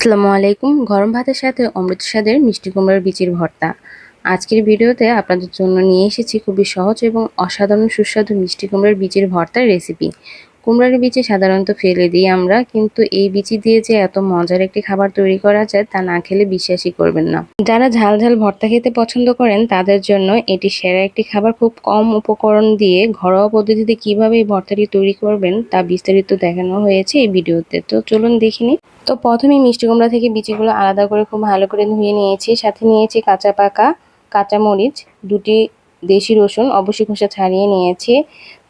আসসালামু আলাইকুম। গরম ভাতের সাথে অমৃত স্বাদের মিষ্টি কুমড়ার বিচির ভর্তা। আজকের ভিডিওতে আপনাদের জন্য নিয়ে এসেছি খুবই সহজ এবং অসাধারণ সুস্বাদু মিষ্টি কুমড়ার বিচির ভর্তার রেসিপি। কুমড়ার বিচি সাধারণত ফেলে দিই আমরা, কিন্তু এই বিচি দিয়ে যে এত মজার একটি খাবার তৈরি করা যায় তা না খেলে বিশ্বাসই করবেন না। যারা ঝাল ঝাল ভর্তা খেতে পছন্দ করেন তাদের জন্য এটি সেরা একটি খাবার। খুব কম উপকরণ দিয়ে ঘরোয়া পদ্ধতিতে কিভাবে এই ভর্তাটি তৈরি করবেন তা বিস্তারিত দেখানো হয়েছে এই ভিডিওতে। তো চলুন দেখে নিই। তো প্রথমেই মিষ্টি কুমড়া থেকে বিচিগুলো আলাদা করে খুব ভালো করে ধুয়ে নিয়েছি। সাথে নিয়েছি কাঁচা পাকা কাঁচামরিচ, দুটি দেশি রসুন অবশ্যই খোসা ছাড়িয়ে নিয়েছি।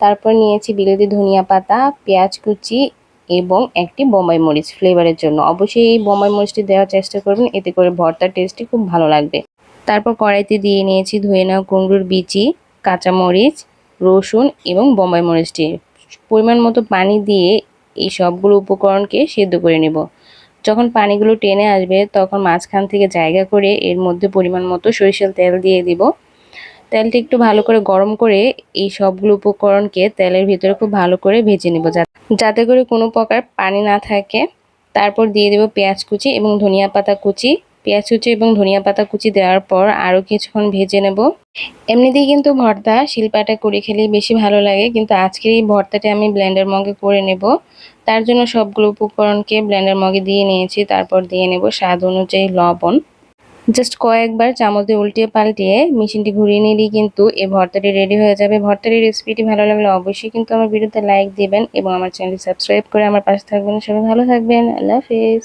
তারপর নিয়েছি বিলেতি ধনিয়া পাতা, পেঁয়াজ কুচি এবং একটি বোম্বাই মরিচ ফ্লেভারের জন্য। অবশ্যই এই বোম্বাই মরিচটি দেওয়ার চেষ্টা করবেন, এতে করে ভর্তার টেস্টটি খুব ভালো লাগবে। তারপর কড়াইতে দিয়ে নিয়েছি ধুয়ে নেওয়া কুমড়োর বিচি, কাঁচামরিচ, রসুন এবং বোম্বাই মরিচটি। পরিমাণ মতো পানি দিয়ে এই সবগুলো উপকরণকে সেদ্ধ করে নেব। যখন পানিগুলো টেনে আসবে তখন মাঝখান থেকে জায়গা করে এর মধ্যে পরিমাণ মতো সরিষার তেল দিয়ে দিব। তেলটা একটু ভালো করে গরম করে এই সবগুলো উপকরণকে তেলের ভিতরে খুব ভালো করে ভেজে নেব, যাতে করে কোনো প্রকার পানি না থাকে। তারপর দিয়ে দেব পেঁয়াজ কুচি এবং ধনিয়া পাতা কুচি। পেঁয়াজ কুচি এবং ধনিয়া পাতা কুচি দেওয়ার পর আরও কিছুক্ষণ ভেজে নেব। এমনিতেই কিন্তু ভর্তা শিলপাটা করে খেলেই বেশি ভালো লাগে, কিন্তু আজকের এই ভর্তাটা আমি ব্লেন্ডার মগে করে নেব। তার জন্য সবগুলো উপকরণকে ব্লেন্ডার মগে দিয়ে নিয়েছি। তারপর দিয়ে নেব স্বাদ অনুযায়ী লবণ। জাস্ট কয়েকবার চামচ দিয়ে উল্টিয়ে পাল্টিয়ে মেশিনটি ঘুরিয়ে নিলেই কিন্তু এই ভর্তাটি রেডি হয়ে যাবে। ভর্তার এই রেসিপিটি ভালো লাগলে অবশ্যই কিন্তু আমার ভিডিওতে লাইক দিবেন এবং আমার চ্যানেলটি সাবস্ক্রাইব করে আমার পাশে থাকবেন। সবাই ভালো থাকবেন। আল্লাহ হাফেজ।